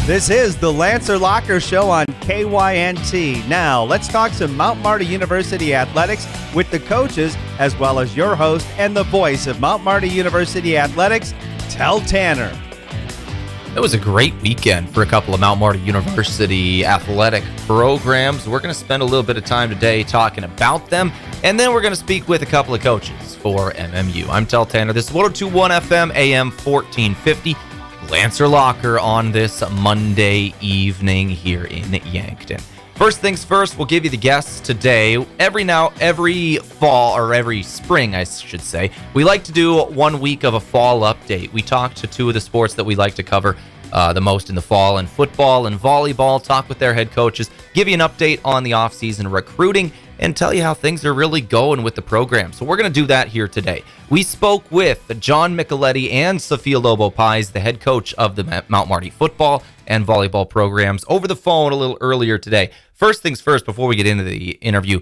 This is the Lancer Locker Show on KYNT. Now, let's talk some Mount Marty University athletics with the coaches, as well as your host and the voice of Mount Marty University athletics, Tel Tanner. It was a great weekend for a couple of Mount Marty University athletic programs. We're going to spend a little bit of time today talking about them, and then we're going to speak with a couple of coaches for MMU. I'm Tel Tanner. This is 102.1 FM, AM 1450. Lancer Locker on this Monday evening here in Yankton. First things first, we'll give you the guests today. Every fall, or every spring, I should say, we like to do 1 week of a fall update. We talk to two of the sports that we like to cover the most in the fall, and football and volleyball, talk with their head coaches, give you an update on the offseason recruiting, and tell you how things are really going with the program. So we're going to do that here today. We spoke with John Michaletti and Sophia Lobo Paes, the head coach of the Mount Marty football and volleyball programs, over the phone a little earlier today. First things first, before we get into the interview,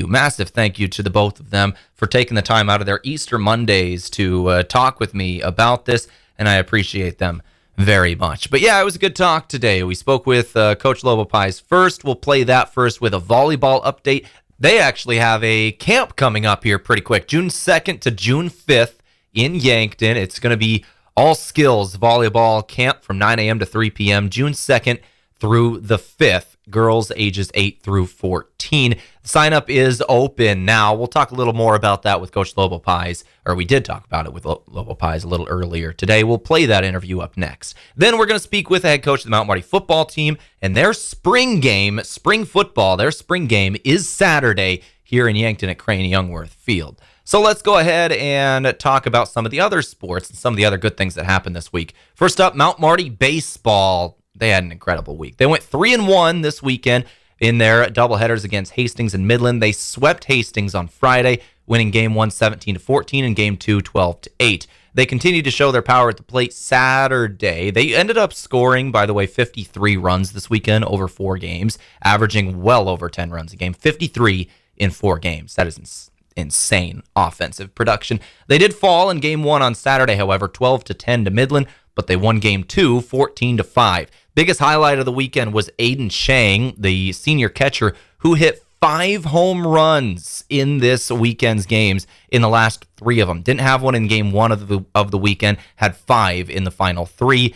massive thank you to the both of them for taking the time out of their Easter Mondays to talk with me about this, and I appreciate them very much. But yeah, it was a good talk today. We spoke with Coach Lobo Paes first. We'll play that first with a volleyball update. They actually have a camp coming up here pretty quick, June 2nd to June 5th in Yankton. It's going to be all skills volleyball camp from 9 a.m. to 3 p.m., June 2nd through the 5th. Girls ages 8 through 14. The sign up is open now. We'll talk a little more about that with Coach Lobo Paes, or we did talk about it with Lobo Paes a little earlier today. We'll play that interview up next. Then we're going to speak with the head coach of the Mount Marty football team and their spring game, spring football. Their spring game is Saturday here in Yankton at Crane Youngworth Field. So let's go ahead and talk about some of the other sports and some of the other good things that happened this week. First up, Mount Marty baseball. They had an incredible week. They went 3-1 this weekend in their doubleheaders against Hastings and Midland. They swept Hastings on Friday, winning game 1 17-14 and game 2 12-8. They continued to show their power at the plate Saturday. They ended up scoring, by the way, 53 runs this weekend over 4 games, averaging well over 10 runs a game, 53 in 4 games. That is insane offensive production. They did fall in game 1 on Saturday, however, 12-10 to Midland, but they won game 2 14-5. Biggest highlight of the weekend was Aiden Shang, the senior catcher, who hit 5 home runs in this weekend's games in the last 3 of them. Didn't have one in game 1 of the weekend, had 5 in the final 3.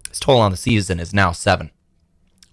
His total on the season is now 7.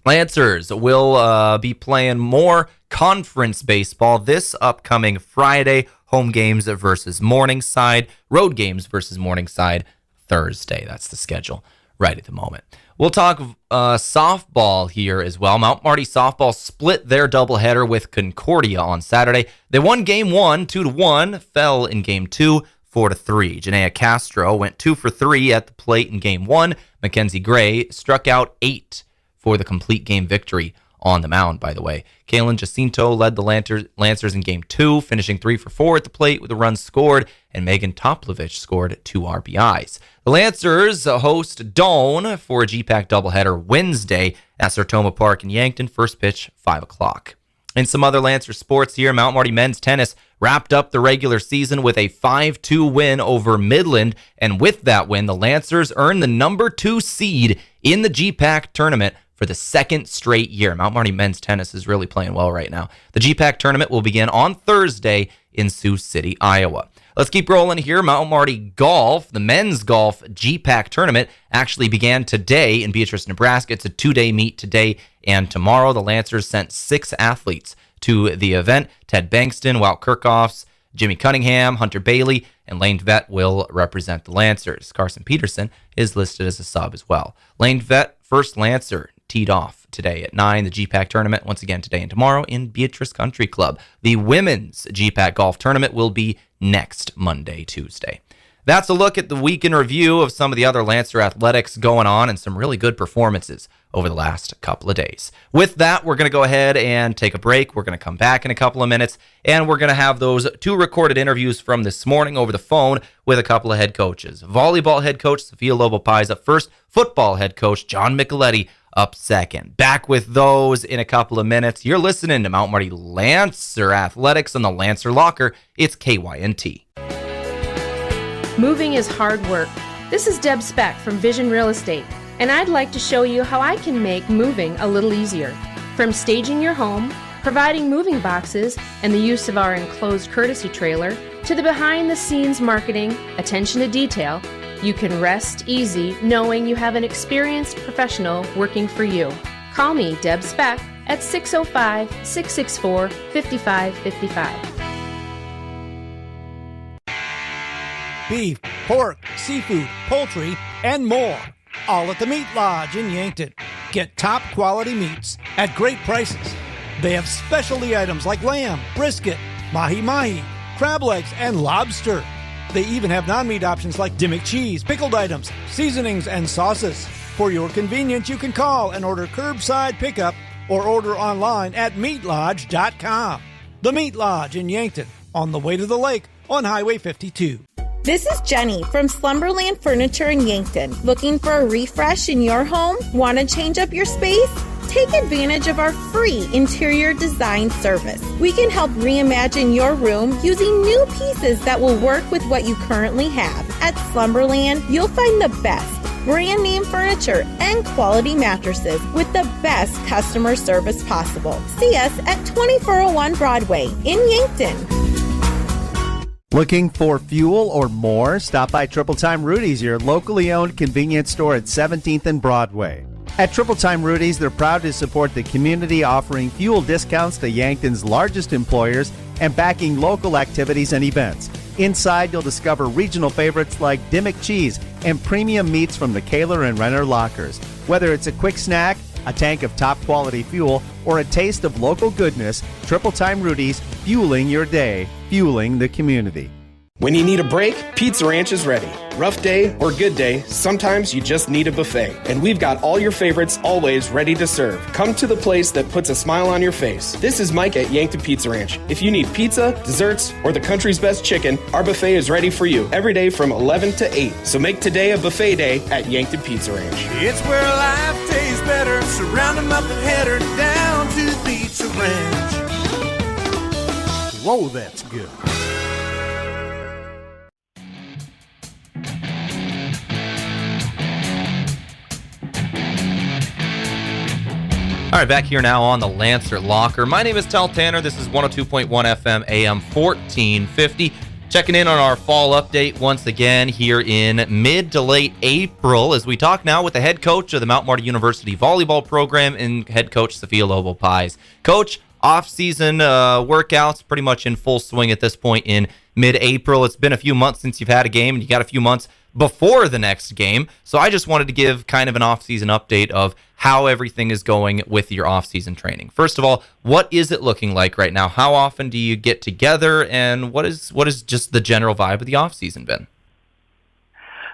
Lancers will be playing more conference baseball this upcoming Friday. Home games versus Morningside, road games versus Morningside Thursday. That's the schedule right at the moment. We'll talk softball here as well. Mount Marty softball split their doubleheader with Concordia on Saturday. They won game 1 2-1, fell in game 2 4-3. Janaea Castro went 2 for 3 at the plate in game 1. Mackenzie Gray struck out 8 for the complete game victory on the mound, by the way. Kaylin Jacinto led the Lancers in game 2, finishing 3 for 4 at the plate with a run scored, and Megan Toplovich scored 2 RBIs. The Lancers host Doane for a GPAC doubleheader Wednesday at Sertoma Park in Yankton. First pitch, 5 o'clock. In some other Lancer sports here, Mount Marty men's tennis wrapped up the regular season with a 5-2 win over Midland, and with that win, the Lancers earned the number 2 seed in the GPAC tournament for the 2nd straight year. Mount Marty men's tennis is really playing well right now. The GPAC tournament will begin on Thursday in Sioux City, Iowa. Let's keep rolling here. Mount Marty Golf, the men's golf GPAC tournament, actually began today in Beatrice, Nebraska. It's a 2-day meet today and tomorrow. The Lancers sent 6 athletes to the event. Ted Bankston, Wout Kirchhoffs, Jimmy Cunningham, Hunter Bailey, and Lane Vett will represent the Lancers. Carson Peterson is listed as a sub as well. Lane Vett, first Lancer, teed off today at 9. The GPAC tournament, once again today and tomorrow in Beatrice Country Club. The women's GPAC golf tournament will be next Monday, Tuesday. That's a look at the week in review of some of the other Lancer athletics going on and some really good performances over the last couple of days. With that, we're going to go ahead and take a break. We're going to come back in a couple of minutes, and we're going to have those 2 recorded interviews from this morning over the phone with a couple of head coaches. Volleyball head coach Sophia Lobo Paes up first, football head coach John Michaletti up second. Back with those in a couple of minutes. You're listening to Mount Marty Lancer Athletics on the Lancer Locker. It's KYNT. Moving is hard work. This is Deb Speck from Vision Real Estate. and I'd like to show you how I can make moving a little easier. From staging your home, providing moving boxes, and the use of our enclosed courtesy trailer, to the behind-the-scenes marketing, attention to detail, you can rest easy knowing you have an experienced professional working for you. Call me, Deb Speck, at 605-664-5555. Beef, pork, seafood, poultry, and more. All at the Meat Lodge in Yankton. Get top quality meats at great prices. They have specialty items like lamb, brisket, mahi-mahi, crab legs, and lobster. They even have non-meat options like Dimmick cheese, pickled items, seasonings, and sauces. For your convenience, you can call and order curbside pickup or order online at meatlodge.com. The Meat Lodge in Yankton, on the way to the lake on Highway 52. This is Jenny from Slumberland Furniture in Yankton. Looking for a refresh in your home? Want to change up your space? Take advantage of our free interior design service. We can help reimagine your room using new pieces that will work with what you currently have. At Slumberland, you'll find the best brand name furniture and quality mattresses with the best customer service possible. See us at 2401 Broadway in Yankton. Looking for fuel or more? Stop by Triple Time Rudy's, your locally owned convenience store at 17th and Broadway. At Triple Time Rudy's, they're proud to support the community, offering fuel discounts to Yankton's largest employers and backing local activities and events. Inside, you'll discover regional favorites like Dimmick cheese and premium meats from the Kaler and Renner lockers. Whether it's a quick snack, a tank of top-quality fuel, or a taste of local goodness, Triple Time Rudy's, fueling your day, fueling the community. When you need a break, Pizza Ranch is ready. Rough day or good day, sometimes you just need a buffet. And we've got all your favorites always ready to serve. Come to the place that puts a smile on your face. This is Mike at Yankton Pizza Ranch. If you need pizza, desserts, or the country's best chicken, our buffet is ready for you every day from 11 to 8. So make today a buffet day at Yankton Pizza Ranch. It's where life tastes better. Surround them up and head her down to Pizza Ranch. Whoa, that's good. All right, back here now on the Lancer Locker. My name is Tel Tanner. This is 102.1 FM, AM 1450. Checking in on our fall update once again here in mid to late April as we talk now with the head coach of the Mount Marty University volleyball program and head coach Sophia Lobo Paes. Coach, off-season workouts pretty much in full swing at this point in mid-April. It's been a few months since you've had a game, and you got a few months before the next game. So I just wanted to give kind of an off-season update of how everything is going with your off-season training. First of all, what is it looking like right now? How often do you get together, and what is just the general vibe of the off-season been?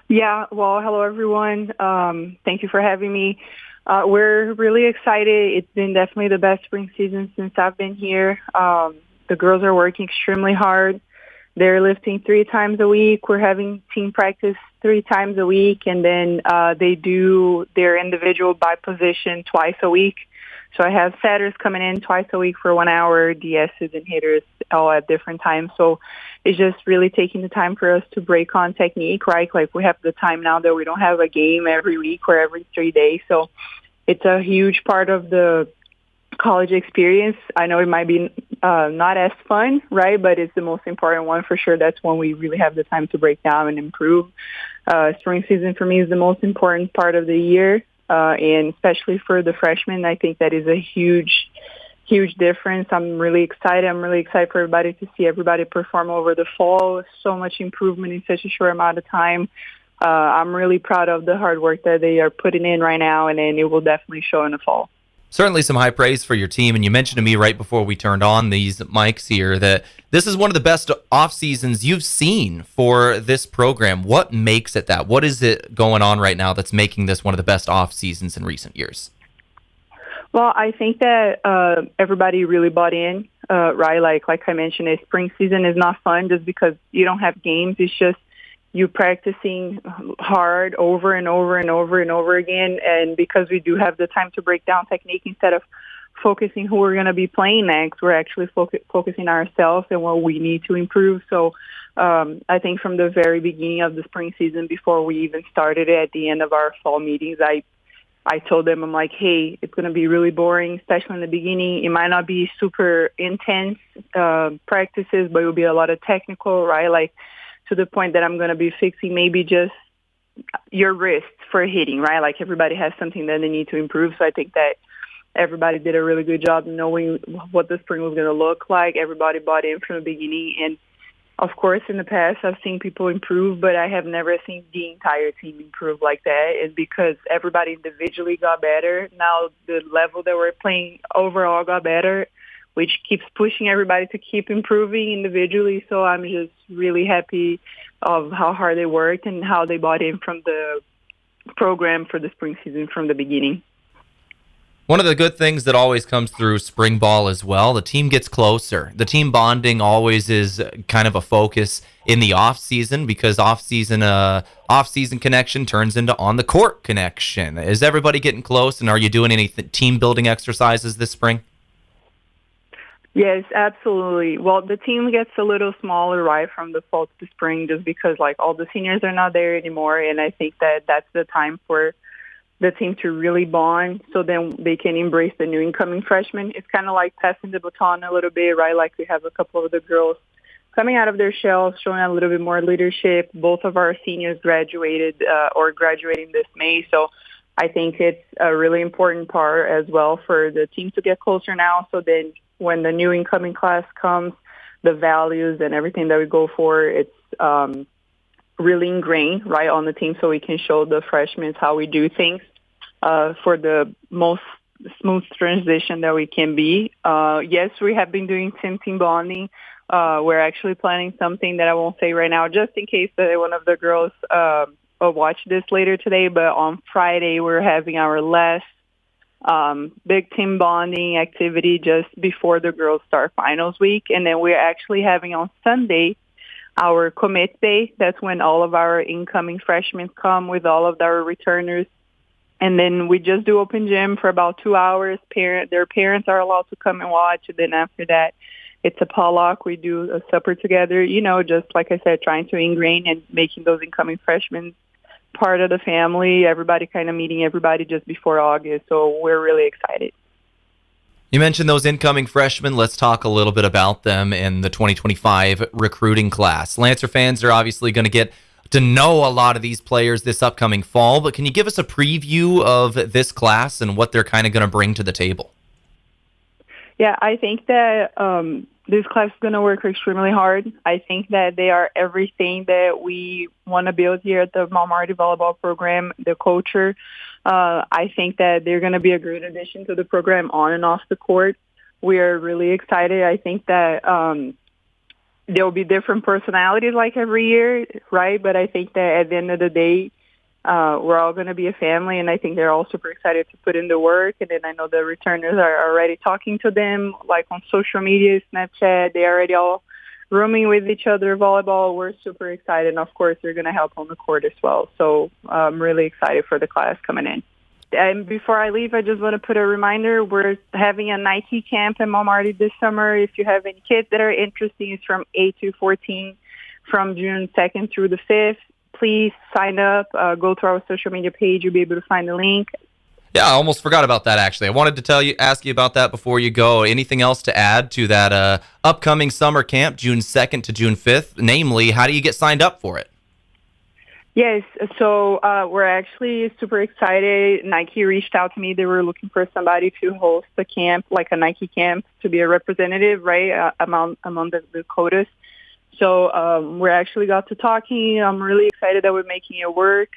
Yeah, well, hello, everyone. Thank you for having me. We're really excited. It's been definitely the best spring season since I've been here. The girls are working extremely hard. They're lifting 3 times a week. We're having team practice 3 times a week, and then they do their individual by position twice a week. So I have setters coming in twice a week for 1 hour, DSs and hitters all at different times. So it's just really taking the time for us to break on technique, right? Like we have the time now that we don't have a game every week or every 3 days. So it's a huge part of the college experience. I know it might be not as fun, right? But it's the most important one for sure. That's when we really have the time to break down and improve. Spring season for me is the most important part of the year. And especially for the freshmen, I think that is a huge difference. I'm really excited. I'm really excited for everybody to see everybody perform over the fall. So much improvement in such a short amount of time. I'm really proud of the hard work that they are putting in right now, and then it will definitely show in the fall. Certainly some high praise for your team, and you mentioned to me right before we turned on these mics here that this is one of the best off seasons you've seen for this program. What makes it that? What is it going on right now that's making this one of the best off seasons in recent years? Well, I think that everybody really bought in, right? Like I mentioned, a spring season is not fun just because you don't have games. It's just you practicing hard over and over and over and over again. And because we do have the time to break down technique instead of focusing who we're going to be playing next, we're actually focusing ourselves and what we need to improve. So I think from the very beginning of the spring season, before we even started it at the end of our fall meetings, I I told them, I'm like, hey, it's going to be really boring, especially in the beginning. It might not be super intense practices, but it will be a lot of technical, right? Like to the point that I'm going to be fixing maybe just your wrist for hitting, right? Like everybody has something that they need to improve. So I think that everybody did a really good job knowing what the spring was going to look like. Everybody bought in from the beginning. And of course, in the past, I've seen people improve, but I have never seen the entire team improve like that. It's because everybody individually got better. Now the level that we're playing overall got better, which keeps pushing everybody to keep improving individually. So I'm just really happy of how hard they worked and how they bought in from the program for the spring season from the beginning. One of the good things that always comes through spring ball as well, the team gets closer. The team bonding always is kind of a focus in the off season because off season connection turns into on the court connection. Is everybody getting close, and are you doing any team building exercises this spring? Yes, absolutely. Well, the team gets a little smaller right from the fall to the spring just because like all the seniors are not there anymore, and I think that that's the time for the team to really bond so then they can embrace the new incoming freshmen. It's kind of like passing the baton a little bit, right? Like we have a couple of the girls coming out of their shells, showing a little bit more leadership. Both of our seniors graduated or graduating this May, so I think it's a really important part as well for the team to get closer now so then when the new incoming class comes, the values and everything that we go for, it's really ingrained right on the team so we can show the freshmen how we do things for the most smooth transition that we can be. Yes, we have been doing team bonding. We're actually planning something that I won't say right now just in case that one of the girls will watch this later today. But on Friday, we're having our last big team bonding activity just before the girls start finals week. And then we're actually having on Sunday our commit day. That's when all of our incoming freshmen come with all of our returners. And then we just do open gym for about 2 hours. Their parents are allowed to come and watch. And then after that, it's a potluck. We do a supper together, just like I said, trying to ingrain and making those incoming freshmen part of the family, everybody kind of meeting everybody just before August. So we're really excited. You mentioned those incoming freshmen. Let's talk a little bit about them in the 2025 recruiting class. Lancer fans are obviously going to get to know a lot of these players this upcoming fall, but can you give us a preview of this class and what they're kind of going to bring to the table? Yeah, I think that this class is going to work extremely hard. I think that they are everything that we want to build here at the Mount Marty volleyball program, the culture. I think that they're going to be a great addition to the program on and off the court. We are really excited. I think that there will be different personalities like every year, right? But I think that at the end of the day, we're all going to be a family, and I think they're all super excited to put in the work. And then I know the returners are already talking to them, like on social media, Snapchat. They're already all rooming with each other, volleyball. We're super excited, and of course, they're going to help on the court as well. So I'm really excited for the class coming in. And before I leave, I just want to put a reminder. We're having a Nike camp in Mount Marty this summer. If you have any kids that are interested, it's from 8 to 14 from June 2nd through the 5th. Please sign up. Go to our social media page. You'll be able to find the link. Yeah, I almost forgot about that, actually. I wanted to ask you about that before you go. Anything else to add to that upcoming summer camp, June 2nd to June 5th? Namely, how do you get signed up for it? Yes, so we're actually super excited. Nike reached out to me. They were looking for somebody to host a camp, like a Nike camp, to be a representative, right, among the quotas. So we actually got to talking. I'm really excited that we're making it work.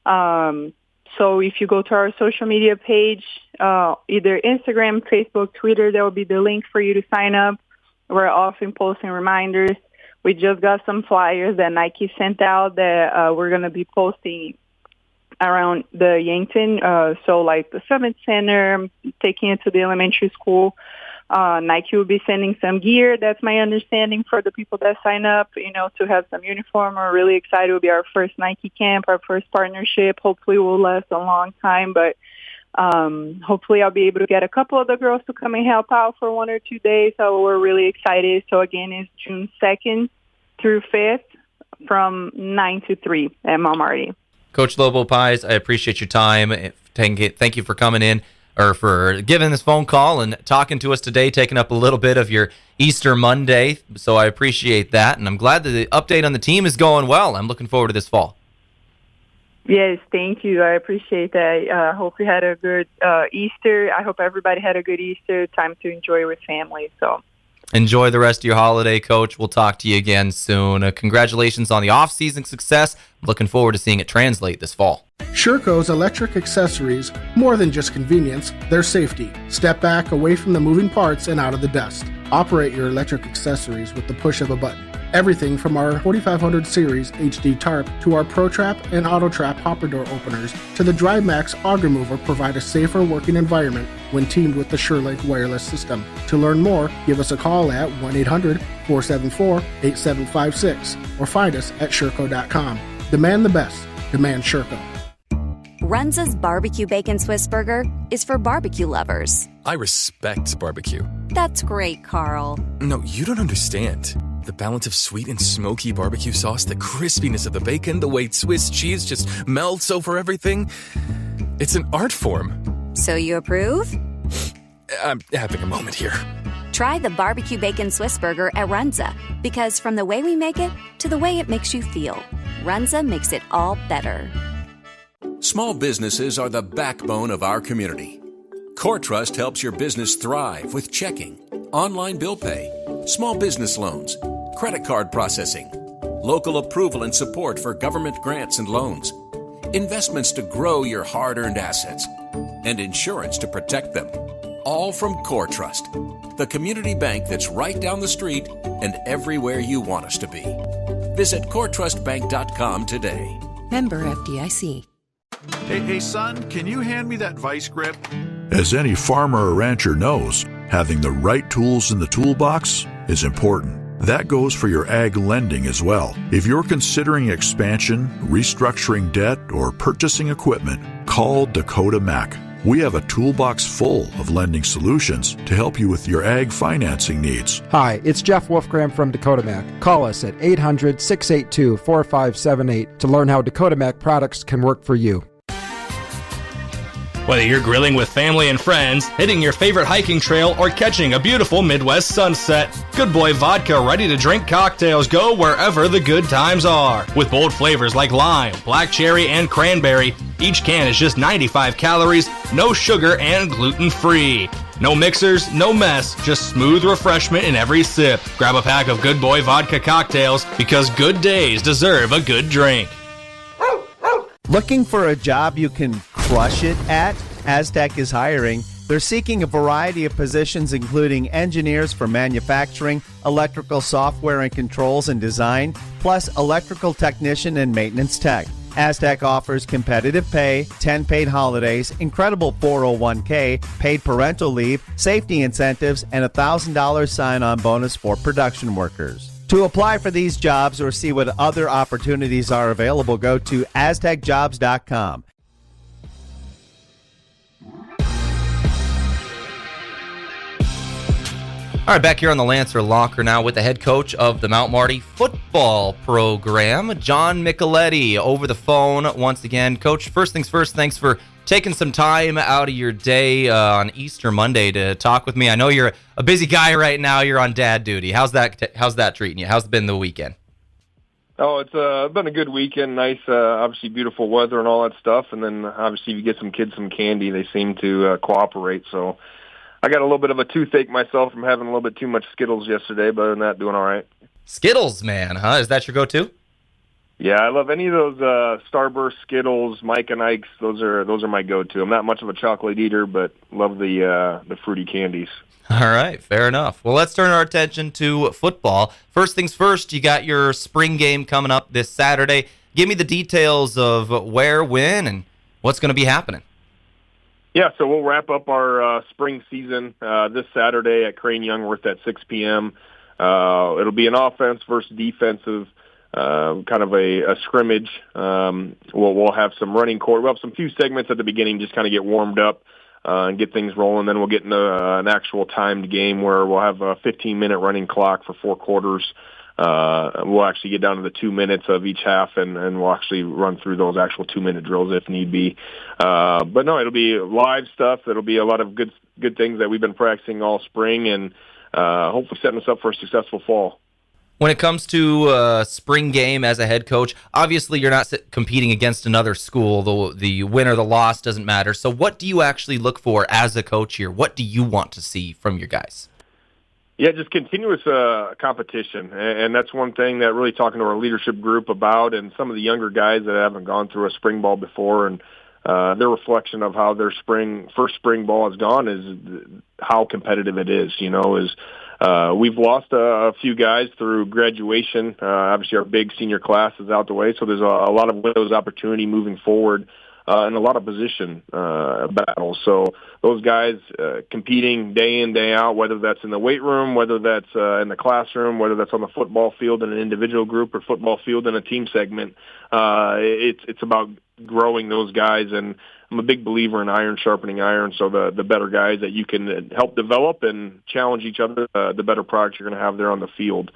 So if you go to our social media page, either Instagram, Facebook, Twitter, there will be the link for you to sign up. We're often posting reminders. We just got some flyers that Nike sent out that we're going to be posting around the Yankton. So like the Summit Center, taking it to the elementary school. Nike will be sending some gear. That's my understanding for the people that sign up, to have some uniform. We're really excited. It will be our first Nike camp, our first partnership. Hopefully it will last a long time, but hopefully I'll be able to get a couple of the girls to come and help out for 1 or 2 days. So we're really excited. So again, it's June 2nd through 5th from 9 to 3 at Mount Marty. Coach Lobo Paes, I appreciate your time Thank you for coming in, or for giving this phone call and talking to us today, taking up a little bit of your Easter Monday. So I appreciate that, and I'm glad that the update on the team is going well. I'm looking forward to this fall. Yes, thank you. I appreciate that. I hope you had a good Easter. I hope everybody had a good Easter, time to enjoy with family. So enjoy the rest of your holiday, Coach. We'll talk to you again soon. Congratulations on the off-season success. I'm looking forward to seeing it translate this fall. Sherco's electric accessories, more than just convenience, they're safety. Step back away from the moving parts and out of the dust. Operate your electric accessories with the push of a button. Everything from our 4500 series HD tarp to our ProTrap and AutoTrap hopper door openers to the DriveMax auger mover provide a safer working environment when teamed with the SureLink wireless system. To learn more, give us a call at 1-800-474-8756 or find us at Sherco.com. Demand the best. Demand Sherco. Runza's barbecue bacon Swiss burger is for barbecue lovers. I respect barbecue. That's great, Carl. No, you don't understand. The balance of sweet and smoky barbecue sauce, the crispiness of the bacon, the way Swiss cheese just melts over everything. It's an art form. So you approve? I'm having a moment here. Try the barbecue bacon Swiss burger at Runza, because from the way we make it to the way it makes you feel, Runza makes it all better. Small businesses are the backbone of our community. CoreTrust helps your business thrive with checking, online bill pay, small business loans, credit card processing, local approval and support for government grants and loans, investments to grow your hard-earned assets, and insurance to protect them. All from CoreTrust, the community bank that's right down the street and everywhere you want us to be. Visit CoreTrustBank.com today. Member FDIC. Hey, son, can you hand me that vice grip? As any farmer or rancher knows, having the right tools in the toolbox is important. That goes for your ag lending as well. If you're considering expansion, restructuring debt, or purchasing equipment, call Dakota Mac. We have a toolbox full of lending solutions to help you with your ag financing needs. Hi, it's Jeff Wolfgram from Dakota Mac. Call us at 800-682-4578 to learn how Dakota Mac products can work for you. Whether you're grilling with family and friends, hitting your favorite hiking trail, or catching a beautiful Midwest sunset, Good Boy Vodka ready-to-drink cocktails go wherever the good times are. With bold flavors like lime, black cherry, and cranberry, each can is just 95 calories, no sugar, and gluten-free. No mixers, no mess, just smooth refreshment in every sip. Grab a pack of Good Boy Vodka cocktails, because good days deserve a good drink. Looking for a job you can crush it at? Aztec is hiring. They're seeking a variety of positions, including engineers for manufacturing, electrical software and controls and design, plus electrical technician and maintenance tech. Aztec offers competitive pay, 10 paid holidays, incredible 401k, paid parental leave, safety incentives, and a $1,000 sign-on bonus for production workers. To apply for these jobs or see what other opportunities are available, go to aztecjobs.com. All right, back here on the Lancer Locker now with the head coach of the Mount Marty football program, John Michaletti, over the phone once again. Coach, first things first, thanks for taking some time out of your day on Easter Monday to talk with me. I know you're a busy guy right now. You're on dad duty. How's that treating you? How's it been the weekend? Oh, it's been a good weekend. Nice, obviously beautiful weather and all that stuff. And then obviously if you get some kids some candy, they seem to cooperate. So I got a little bit of a toothache myself from having a little bit too much Skittles yesterday, but other than that, doing all right. Skittles, man, huh? Is that your go-to? Yeah, I love any of those Starburst, Skittles, Mike and Ike's. Those are my go-to. I'm not much of a chocolate eater, but love the fruity candies. All right, fair enough. Well, let's turn our attention to football. First things first, you got your spring game coming up this Saturday. Give me the details of where, when, and what's going to be happening. Yeah, so we'll wrap up our spring season this Saturday at Crane Youngworth at 6 p.m. It'll be an offense versus defensive kind of a scrimmage. We'll have some running court. We'll have some few segments at the beginning, just kind of get warmed up. and get things rolling. Then we'll get into an actual timed game where we'll have a 15-minute running clock for 4 quarters. We'll actually get down to the 2 minutes of each half, and we'll actually run through those actual 2-minute drills if need be. But no, it'll be live stuff. It'll be a lot of good things that we've been practicing all spring, and hopefully setting us up for a successful fall. When it comes to spring game as a head coach, obviously you're not competing against another school. The win or the loss doesn't matter. So what do you actually look for as a coach here? What do you want to see from your guys? Yeah, just continuous competition. And that's one thing that really talking to our leadership group about, and some of the younger guys that haven't gone through a spring ball before, and their reflection of how their first spring ball has gone is how competitive it is. We've lost a few guys through graduation. Obviously, our big senior class is out the way, so there's a lot of windows opportunity moving forward, and a lot of position battles. So those guys competing day in, day out, whether that's in the weight room, whether that's in the classroom, whether that's on the football field in an individual group or football field in a team segment, it's about growing those guys. And I'm a big believer in iron sharpening iron, so the better guys that you can help develop and challenge each other, the better products you're going to have there on the field.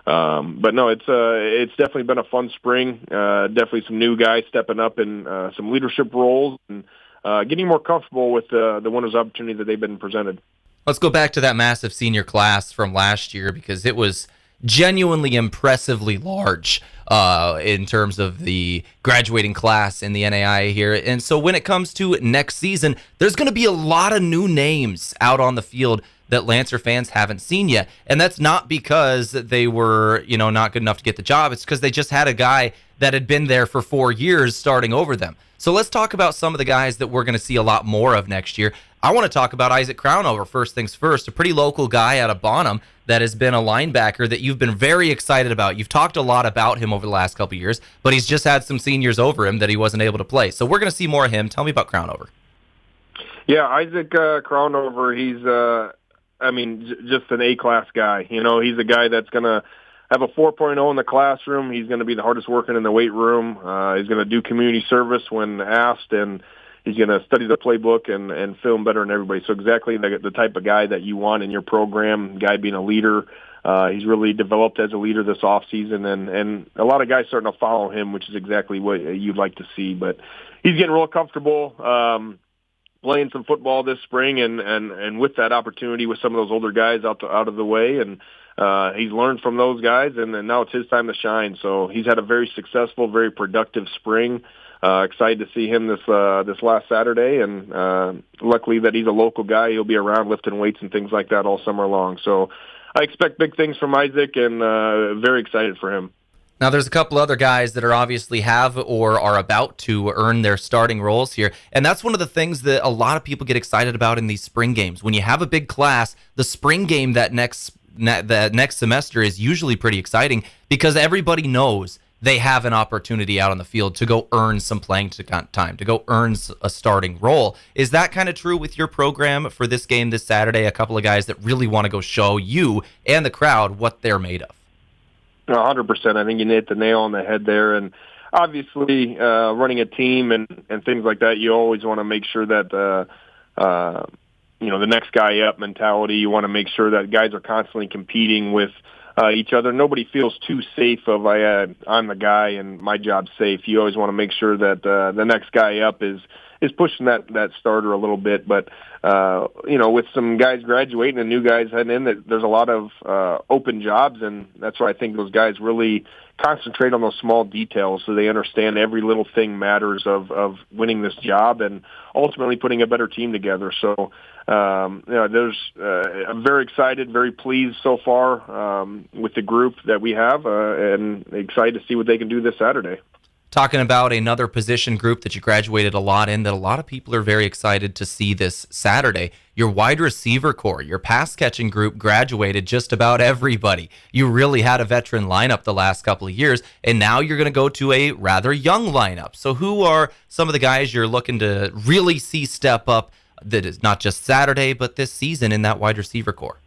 But no, it's definitely been a fun spring. Definitely some new guys stepping up in some leadership roles and getting more comfortable with the winner's opportunity that they've been presented. Let's go back to that massive senior class from last year, because it was genuinely impressively large in terms of the graduating class in the NAIA here. And so when it comes to next season, there's going to be a lot of new names out on the field that Lancer fans haven't seen yet. And that's not because they were, not good enough to get the job. It's because they just had a guy that had been there for 4 years starting over them. So let's talk about some of the guys that we're going to see a lot more of next year. I want to talk about Isaac Crownover, first things first, a pretty local guy out of Bonham that has been a linebacker that you've been very excited about. You've talked a lot about him over the last couple of years, but he's just had some seniors over him that he wasn't able to play. So we're going to see more of him. Tell me about Crownover. Yeah, Isaac Crownover, he's just an A-class guy. He's a guy that's going to have a 4.0 in the classroom. He's going to be the hardest working in the weight room. He's going to do community service when asked, and he's going to study the playbook and film better than everybody. So exactly the type of guy that you want in your program, guy being a leader. He's really developed as a leader this offseason, and a lot of guys starting to follow him, which is exactly what you'd like to see. But he's getting real comfortable playing some football this spring, and with that opportunity with some of those older guys out of the way, and he's learned from those guys, and then now it's his time to shine. So he's had a very successful, very productive spring. Excited to see him this last Saturday, and luckily that he's a local guy. He'll be around lifting weights and things like that all summer long. So I expect big things from Isaac, and very excited for him. Now, there's a couple other guys that are obviously have or are about to earn their starting roles here, and that's one of the things that a lot of people get excited about in these spring games. When you have a big class, the spring game that next semester is usually pretty exciting because everybody knows they have an opportunity out on the field to go earn some playing time, to go earn a starting role. Is that kind of true with your program for this game this Saturday? A couple of guys that really want to go show you and the crowd what they're made of. 100%. I think you hit the nail on the head there. And obviously, running a team and things like that, you always want to make sure that, the next guy up mentality, you want to make sure that guys are constantly competing with each other. Nobody feels too safe of, I'm the guy and my job's safe. You always want to make sure that the next guy up is pushing that starter a little bit. But, with some guys graduating and new guys heading in, there's a lot of open jobs, and that's why I think those guys really concentrate on those small details so they understand every little thing matters of winning this job and ultimately putting a better team together. So, I'm very excited, very pleased so far with the group that we have, and excited to see what they can do this Saturday. Talking about another position group that you graduated a lot in that a lot of people are very excited to see this Saturday, your wide receiver core, your pass-catching group graduated just about everybody. You really had a veteran lineup the last couple of years, and now you're going to go to a rather young lineup. So who are some of the guys you're looking to really see step up that is not just Saturday, but this season in that wide receiver core?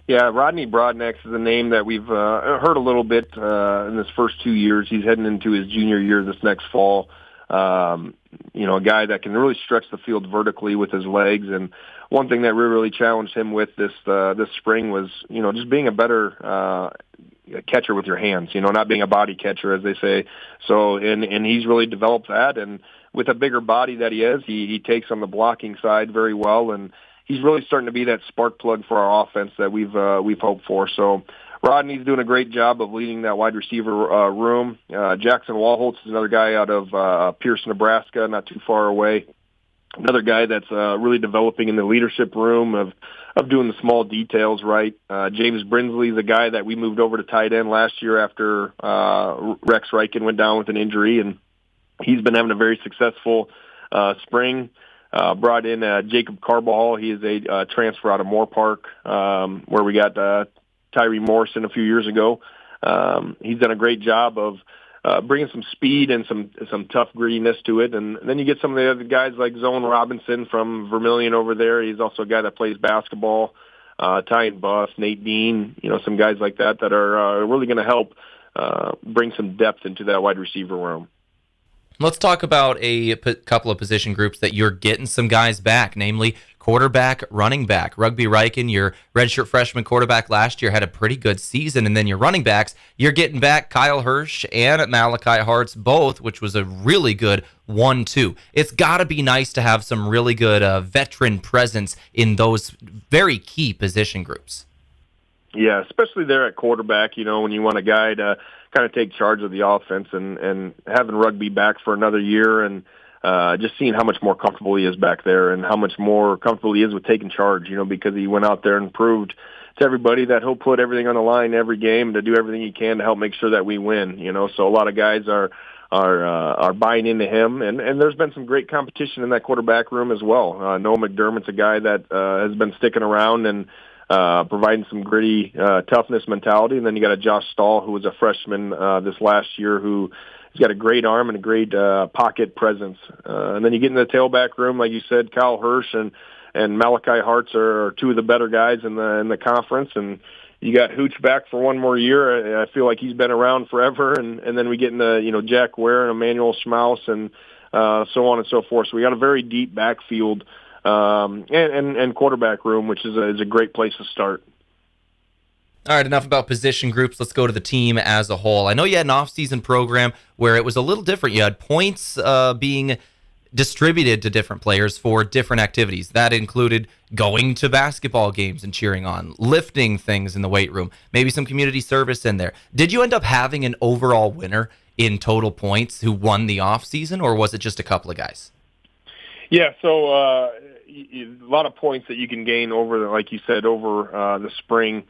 Yeah, Rodney Broadnex is a name that we've heard a little bit in his first 2 years. He's heading into his junior year this next fall. A guy that can really stretch the field vertically with his legs. And one thing that we really challenged him with this spring was, just being a better catcher with your hands, not being a body catcher, as they say. So, and he's really developed that. And with a bigger body that he is, he takes on the blocking side very well. And he's really starting to be that spark plug for our offense that we've hoped for. So Rodney's doing a great job of leading that wide receiver room. Jackson Walholtz is another guy out of Pierce, Nebraska, not too far away. Another guy that's really developing in the leadership room of doing the small details right. James Brinsley is a guy that we moved over to tight end last year after Rex Reichen went down with an injury, and he's been having a very successful spring. Brought in Jacob Carbajal. He is a transfer out of Moore Park, where we got Tyree Morrison a few years ago. He's done a great job of bringing some speed and some tough grittiness to it. And then you get some of the other guys like Zone Robinson from Vermilion over there. He's also a guy that plays basketball. Ty and Buff, Nate Dean, some guys like that are really going to help bring some depth into that wide receiver room. Let's talk about a couple of position groups that you're getting some guys back, namely quarterback, running back. Rugby Riken, your redshirt freshman quarterback last year, had a pretty good season, and then your running backs, you're getting back Kyle Hirsch and Malachi Hartz both, which was a really good 1-2. It's got to be nice to have some really good veteran presence in those very key position groups. Yeah, especially there at quarterback, when you want a guy to kind of take charge of the offense, and having Rugby back for another year, and just seeing how much more comfortable he is back there and how much more comfortable he is with taking charge, because he went out there and proved to everybody that he'll put everything on the line every game to do everything he can to help make sure that we win, So a lot of guys are buying into him, and there's been some great competition in that quarterback room as well. Noah McDermott's a guy that has been sticking around and providing some gritty toughness mentality. And then you got a Josh Stahl, who was a freshman this last year, who has got a great arm and a great pocket presence. And then you get in the tailback room, like you said, Kyle Hirsch and Malachi Hartz are two of the better guys in the conference. And you got Hooch back for one more year. I feel like he's been around forever. And then we get into Jack Ware and Emmanuel Schmaus and so on and so forth. So we got a very deep backfield. And quarterback room, which is a great place to start. All right, enough about position groups. Let's go to the team as a whole. I know you had an off-season program where it was a little different. You had points being distributed to different players for different activities. That included going to basketball games and cheering on, lifting things in the weight room, maybe some community service in there. Did you end up having an overall winner in total points who won the off-season, or was it just a couple of guys? Yeah, so a lot of points that you can gain over, like you said, over the spring.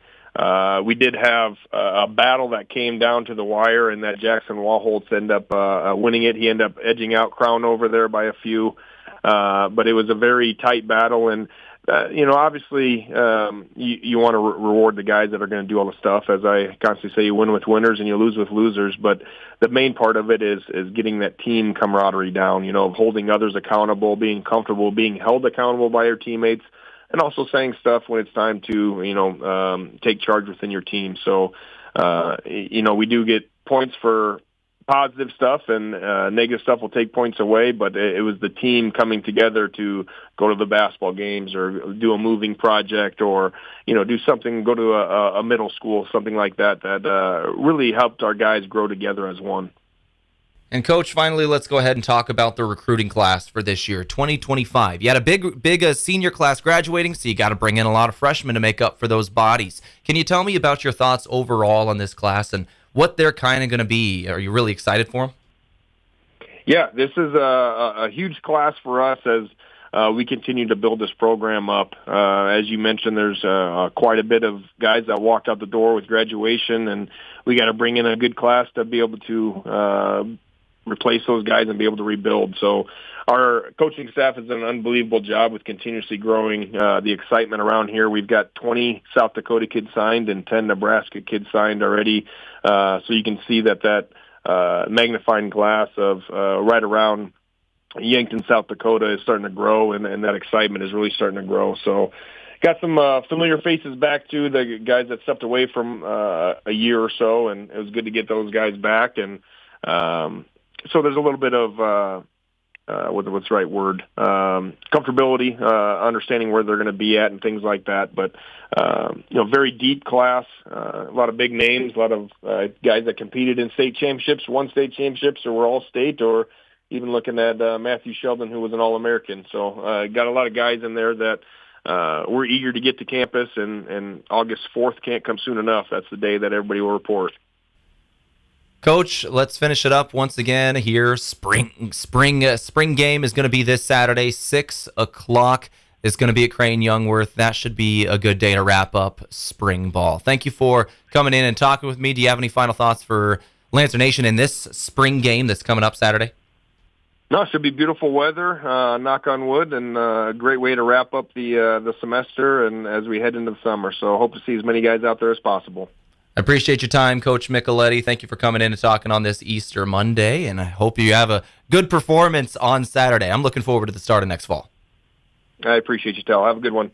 We did have a battle that came down to the wire, and that Jackson Walholtz ended up winning it. He ended up edging out Crown over there by a few, but it was a very tight battle. And obviously, you want to reward the guys that are going to do all the stuff. As I constantly say, you win with winners and you lose with losers. But the main part of it is getting that team camaraderie down, holding others accountable, being comfortable, being held accountable by your teammates, and also saying stuff when it's time to, take charge within your team. So, we do get points for positive stuff, and negative stuff will take points away, but it was the team coming together to go to the basketball games or do a moving project or, do something, go to a middle school, something like that really helped our guys grow together as one. And Coach, finally, let's go ahead and talk about the recruiting class for this year, 2025. You had a big senior class graduating, so you got to bring in a lot of freshmen to make up for those bodies. Can you tell me about your thoughts overall on this class and what they're kind of going to be? Are you really excited for them? Yeah, this is a huge class for us as we continue to build this program up. As you mentioned, there's quite a bit of guys that walked out the door with graduation, and we got to bring in a good class to be able to replace those guys and be able to rebuild. So our coaching staff has done an unbelievable job with continuously growing the excitement around here. We've got 20 South Dakota kids signed and 10 Nebraska kids signed already. So you can see that magnifying glass of right around Yankton, South Dakota is starting to grow, and that excitement is really starting to grow. So got some familiar faces back, too, the guys that stepped away from a year or so, and it was good to get those guys back. And so there's a little bit of what's the right word? Comfortability, understanding where they're going to be at and things like that. But, very deep class, a lot of big names, a lot of guys that competed in state championships, won state championships, or were all state, or even looking at Matthew Sheldon, who was an All-American. So got a lot of guys in there that we're eager to get to campus, and August 4th can't come soon enough. That's the day that everybody will report. Coach, let's finish it up once again here. Spring game is going to be this Saturday, 6 o'clock. It's going to be at Crane Youngworth. That should be a good day to wrap up spring ball. Thank you for coming in and talking with me. Do you have any final thoughts for Lancer Nation in this spring game that's coming up Saturday? No, it should be beautiful weather, knock on wood, and a great way to wrap up the semester and as we head into the summer. So I hope to see as many guys out there as possible. I appreciate your time, Coach Michaletti. Thank you for coming in and talking on this Easter Monday, and I hope you have a good performance on Saturday. I'm looking forward to the start of next fall. I appreciate you, Tal. Have a good one.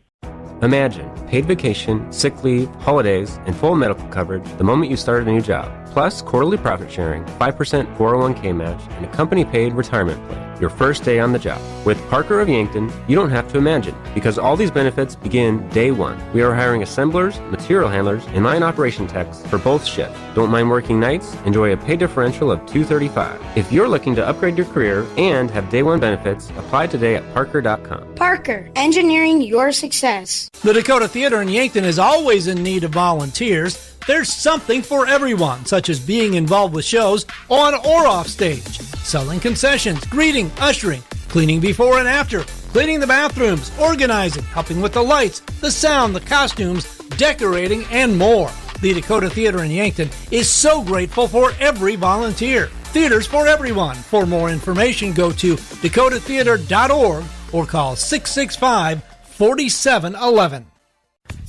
Imagine paid vacation, sick leave, holidays, and full medical coverage the moment you start a new job. Plus, quarterly profit sharing, 5% 401k match, and a company-paid retirement plan. Your first day on the job. With Parker of Yankton, you don't have to imagine, because all these benefits begin day one. We are hiring assemblers, material handlers, and line operation techs for both shifts. Don't mind working nights? Enjoy a pay differential of $235. If you're looking to upgrade your career and have day one benefits, apply today at Parker.com. Parker, engineering your success. The Dakota Theater in Yankton is always in need of volunteers. There's something for everyone, such as being involved with shows on or off stage, selling concessions, greeting, ushering, cleaning before and after, cleaning the bathrooms, organizing, helping with the lights, the sound, the costumes, decorating, and more. The Dakota Theater in Yankton is so grateful for every volunteer. Theaters for everyone. For more information, go to dakotatheater.org or call 665-4711.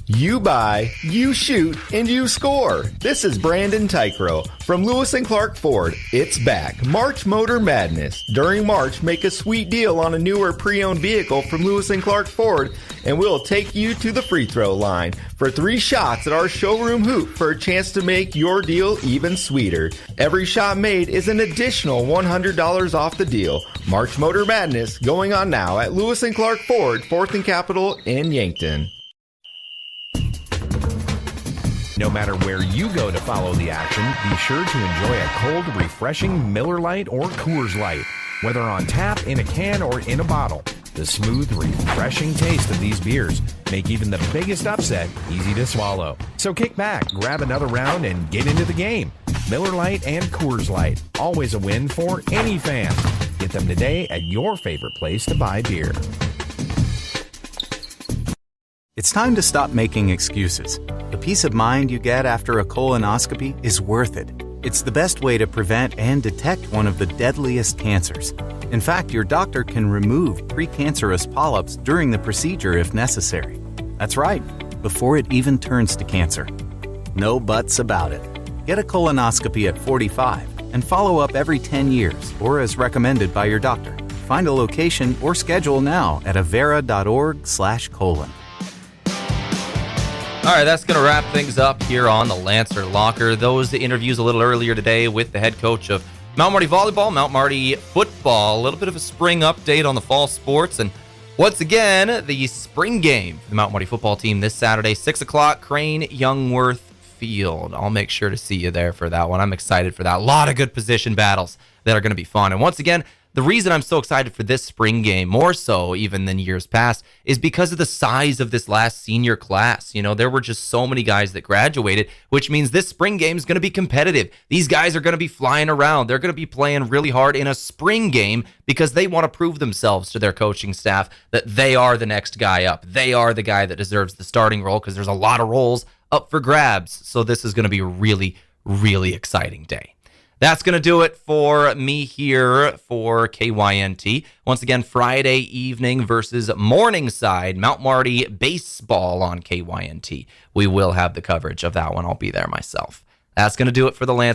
You buy, you shoot, and you score. This is Brandon Tycrow from Lewis & Clark Ford. It's back. March Motor Madness. During March, make a sweet deal on a newer pre-owned vehicle from Lewis & Clark Ford, and we'll take you to the free throw line for 3 shots at our showroom hoop for a chance to make your deal even sweeter. Every shot made is an additional $100 off the deal. March Motor Madness going on now at Lewis & Clark Ford, 4th and Capitol in Yankton. No matter where you go to follow the action, be sure to enjoy a cold, refreshing Miller Lite or Coors Light. Whether on tap, in a can, or in a bottle, the smooth, refreshing taste of these beers make even the biggest upset easy to swallow. So kick back, grab another round, and get into the game. Miller Lite and Coors Light, always a win for any fan. Get them today at your favorite place to buy beer. It's time to stop making excuses. The peace of mind you get after a colonoscopy is worth it. It's the best way to prevent and detect one of the deadliest cancers. In fact, your doctor can remove precancerous polyps during the procedure if necessary. That's right, before it even turns to cancer. No buts about it. Get a colonoscopy at 45 and follow up every 10 years or as recommended by your doctor. Find a location or schedule now at avera.org/colon. All right, that's going to wrap things up here on the Lancer Locker. Those interviews a little earlier today with the head coach of Mount Marty Volleyball, Mount Marty Football, a little bit of a spring update on the fall sports. And once again, the spring game for the Mount Marty football team this Saturday, 6 o'clock, Crane Youngworth Field. I'll make sure to see you there for that one. I'm excited for that. A lot of good position battles that are going to be fun. And once again, the reason I'm so excited for this spring game, more so even than years past, is because of the size of this last senior class. You know, there were just so many guys that graduated, which means this spring game is going to be competitive. These guys are going to be flying around. They're going to be playing really hard in a spring game because they want to prove themselves to their coaching staff that they are the next guy up. They are the guy that deserves the starting role because there's a lot of roles up for grabs. So this is going to be a really, really exciting day. That's going to do it for me here for KYNT. Once again, Friday evening versus Morningside, Mount Marty baseball on KYNT. We will have the coverage of that one. I'll be there myself. That's going to do it for the Lance.